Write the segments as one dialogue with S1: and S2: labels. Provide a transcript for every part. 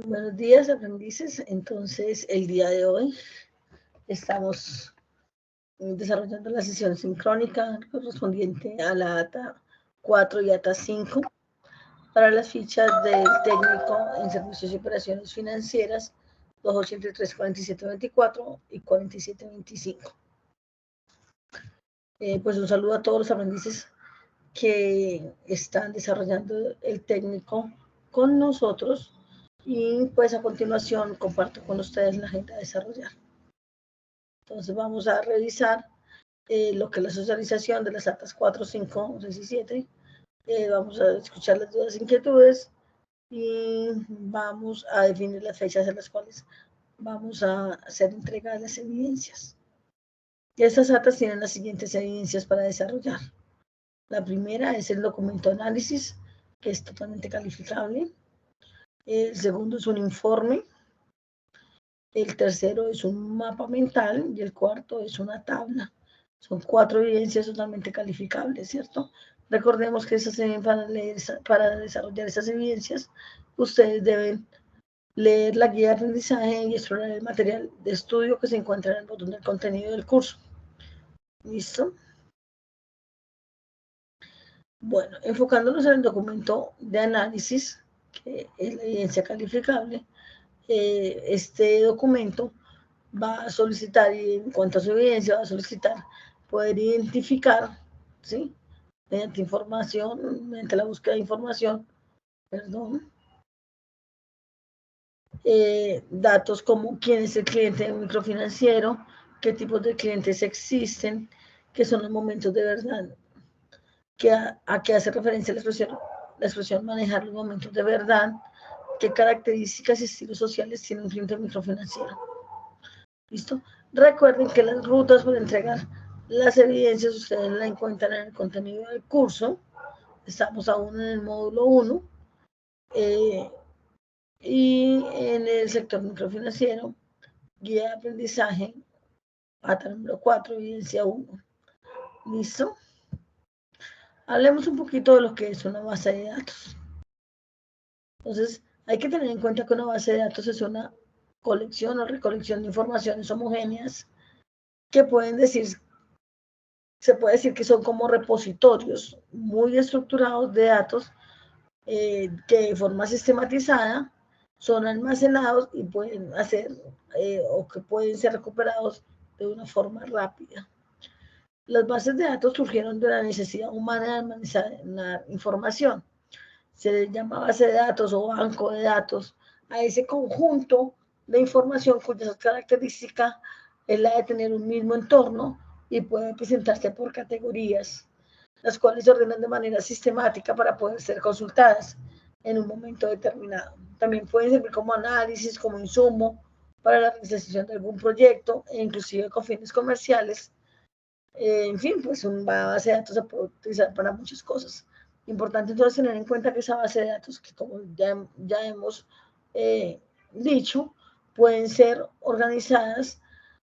S1: Buenos días, aprendices. Entonces, el día de hoy estamos desarrollando la sesión sincrónica correspondiente a la ATA 4 y ATA 5 para las fichas del técnico en servicios y operaciones financieras 283, 4724 y 4725. Pues un saludo a todos los aprendices que están desarrollando el técnico con nosotros. Y pues a continuación comparto con ustedes la agenda a desarrollar. Entonces vamos a revisar lo que es la socialización de las actas 4, 5, 6 y 7. Vamos a escuchar las dudas e inquietudes y vamos a definir las fechas en las cuales vamos a hacer entrega de las evidencias. Y estas actas tienen las siguientes evidencias para desarrollar. La primera es el documento de análisis, que es totalmente calificable. El segundo es un informe. El tercero es un mapa mental y el cuarto es una tabla. Son 4 evidencias totalmente calificables, ¿cierto? Recordemos que para desarrollar esas evidencias, ustedes deben leer la guía de aprendizaje y explorar el material de estudio que se encuentra en el botón del contenido del curso. ¿Listo? Bueno, enfocándonos en el documento de análisis, que es la evidencia calificable, este documento va a solicitar, y en cuanto a su evidencia, va a solicitar poder identificar, ¿sí? Mediante información, mediante la búsqueda de información, perdón, datos como quién es el cliente de un microfinanciero, qué tipos de clientes existen, qué son los momentos de verdad, a qué hace referencia la expresión manejar los momentos de verdad, qué características y estilos sociales tiene un cliente microfinanciero. ¿Listo? Recuerden que las rutas para entregar las evidencias ustedes la encuentran en el contenido del curso. Estamos aún en el módulo 1 y en el sector microfinanciero, guía de aprendizaje, pata número 4, evidencia 1. ¿Listo? Hablemos un poquito de lo que es una base de datos. Entonces, hay que tener en cuenta que una base de datos es una colección o recolección de informaciones homogéneas que se puede decir que son como repositorios muy estructurados de datos que de forma sistematizada son almacenados y pueden hacer o que pueden ser recuperados de una forma rápida. Las bases de datos surgieron de la necesidad humana de almacenar información. Se les llama base de datos o banco de datos a ese conjunto de información cuya característica es la de tener un mismo entorno y puede presentarse por categorías, las cuales se ordenan de manera sistemática para poder ser consultadas en un momento determinado. También pueden servir como análisis, como insumo para la realización de algún proyecto e inclusive con fines comerciales. En fin, pues una base de datos se puede utilizar para muchas cosas. Importante entonces tener en cuenta que esa base de datos, que como ya hemos dicho, pueden ser organizadas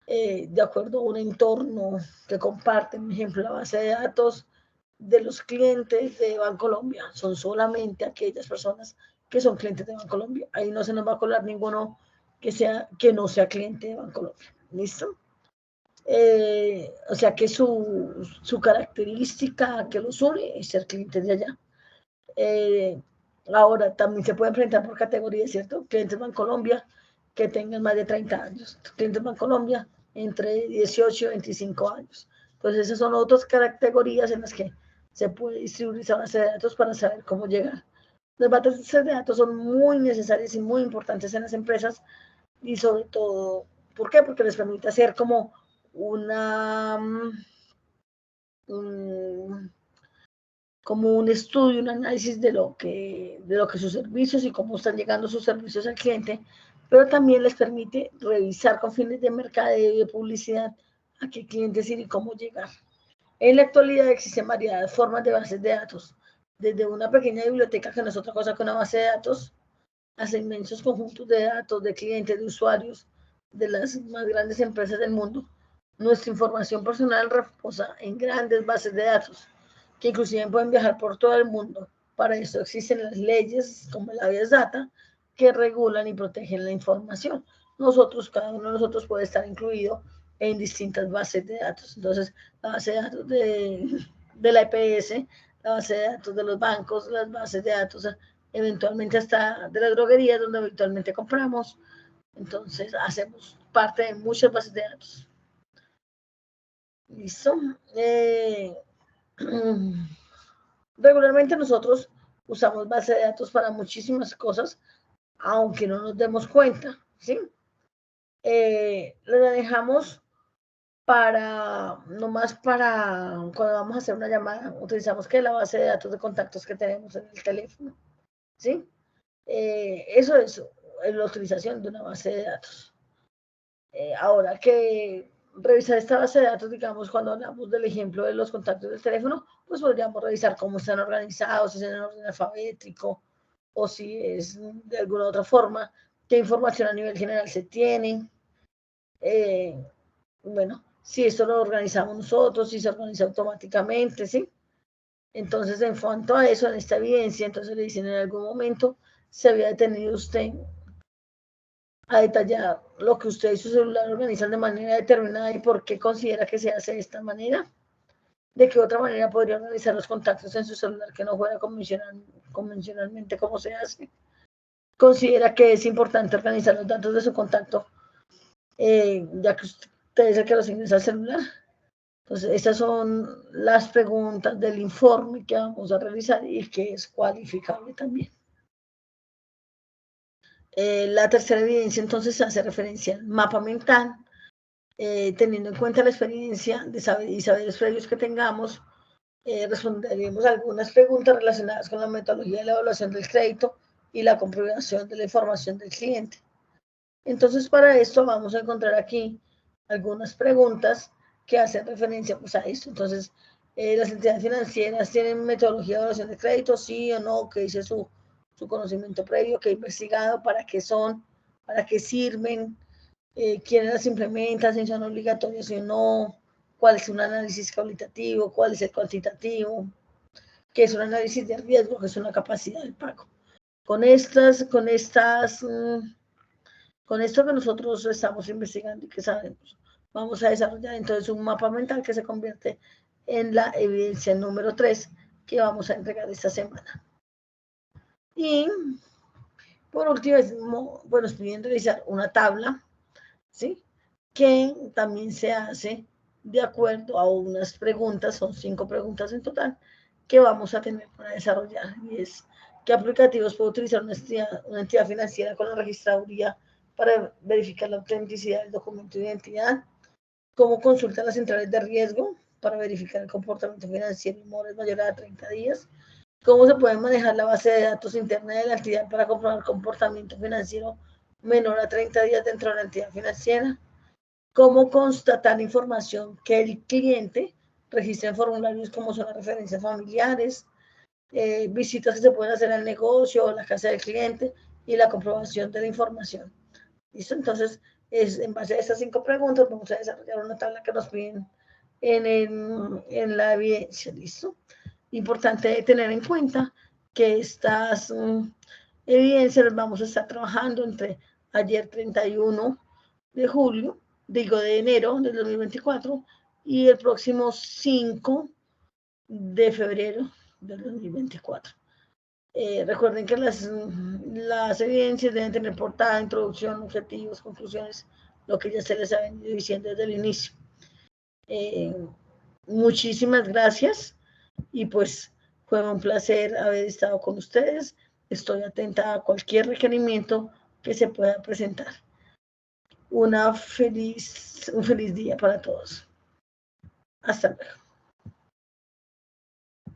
S1: de acuerdo a un entorno que comparten. Por ejemplo, la base de datos de los clientes de Bancolombia son solamente aquellas personas que son clientes de Bancolombia. Ahí no se nos va a colar ninguno que no sea cliente de Bancolombia. ¿Listo? O sea que su característica que los une es ser clientes de allá. Ahora también se puede enfrentar por categorías, ¿cierto? Clientes Bancolombia que tengan más de 30 años, clientes Bancolombia entre 18 y 25 años. Entonces esas son otras categorías en las que se puede distribuir esa base de datos para saber cómo llegar. Las bases de datos son muy necesarias y muy importantes en las empresas y sobre todo, ¿por qué? Porque les permite hacer como como un estudio, un análisis de lo que sus servicios y cómo están llegando sus servicios al cliente, pero también les permite revisar con fines de mercadeo y de publicidad a qué clientes ir y cómo llegar. En la actualidad existen variadas formas de bases de datos, desde una pequeña biblioteca que no es otra cosa que una base de datos, hasta inmensos conjuntos de datos de clientes, de usuarios de las más grandes empresas del mundo. Nuestra información personal reposa en grandes bases de datos que inclusive pueden viajar por todo el mundo. Para eso existen las leyes como el habeas data que regulan y protegen la información. Cada uno de nosotros puede estar incluido en distintas bases de datos. Entonces, la base de datos de la EPS, la base de datos de los bancos, las bases de datos eventualmente hasta de las droguerías donde habitualmente compramos. Entonces, hacemos parte de muchas bases de datos. ¿Listo? Regularmente nosotros usamos base de datos para muchísimas cosas, aunque no nos demos cuenta, ¿sí? Lo manejamos nomás para cuando vamos a hacer una llamada, utilizamos que la base de datos de contactos que tenemos en el teléfono, ¿sí? Eso es la utilización de una base de datos. Ahora que revisar esta base de datos, digamos, cuando hablamos del ejemplo de los contactos del teléfono, pues podríamos revisar cómo están organizados, si es en orden alfabético o si es de alguna otra forma, qué información a nivel general se tiene. Bueno, si esto lo organizamos nosotros, si se organiza automáticamente, ¿sí? Entonces, en cuanto a eso, en esta evidencia, entonces le dicen en algún momento se había detenido usted a detallar lo que usted y su celular organizan de manera determinada y por qué considera que se hace de esta manera. ¿De qué otra manera podría organizar los contactos en su celular que no fuera convencionalmente como se hace? Considera que es importante organizar los datos de su contacto, ya que usted es el que los ingresa al celular. Entonces, estas son las preguntas del informe que vamos a realizar y que es cualificable también. La tercera evidencia entonces hace referencia al mapa mental, teniendo en cuenta la experiencia de saberes previos que tengamos, responderemos algunas preguntas relacionadas con la metodología de la evaluación del crédito y la comprobación de la información del cliente. Entonces, para esto vamos a encontrar aquí algunas preguntas que hacen referencia pues, a esto. Entonces, las entidades financieras tienen metodología de evaluación de crédito, sí o no, que dice su conocimiento previo, que ha investigado, para qué son, para qué sirven, quiénes las implementan, si son obligatorias o no, cuál es un análisis cualitativo, cuál es el cuantitativo, qué es un análisis de riesgo, qué es una capacidad de pago. Con esto que nosotros estamos investigando y que sabemos, vamos a desarrollar entonces un mapa mental que se convierte en la evidencia número 3 que vamos a entregar esta semana. Y por último, bueno, estoy viendo realizar una tabla, ¿sí? Que también se hace de acuerdo a unas preguntas, son 5 preguntas en total, que vamos a tener para desarrollar. Y es, ¿qué aplicativos puede utilizar una entidad financiera con la registraduría para verificar la autenticidad del documento de identidad? ¿Cómo consulta las centrales de riesgo para verificar el comportamiento financiero en menores mayores a 30 días? ¿Cómo se puede manejar la base de datos interna de la entidad para comprobar el comportamiento financiero menor a 30 días dentro de la entidad financiera? ¿Cómo constatar información que el cliente registra en formularios como son las referencias familiares, visitas que se pueden hacer al negocio o la casa del cliente y la comprobación de la información? ¿Listo? Entonces, en base a estas 5 preguntas, vamos a desarrollar una tabla que nos piden en la evidencia. ¿Listo? Importante tener en cuenta que estas evidencias las vamos a estar trabajando entre ayer 31 de julio, de enero del 2024 y el próximo 5 de febrero del 2024. Recuerden que las evidencias deben tener portada, introducción, objetivos, conclusiones, lo que ya se les ha venido diciendo desde el inicio. Muchísimas gracias y pues fue un placer haber estado con ustedes. Estoy atenta a cualquier requerimiento que se pueda presentar. Un feliz día para todos. Hasta luego.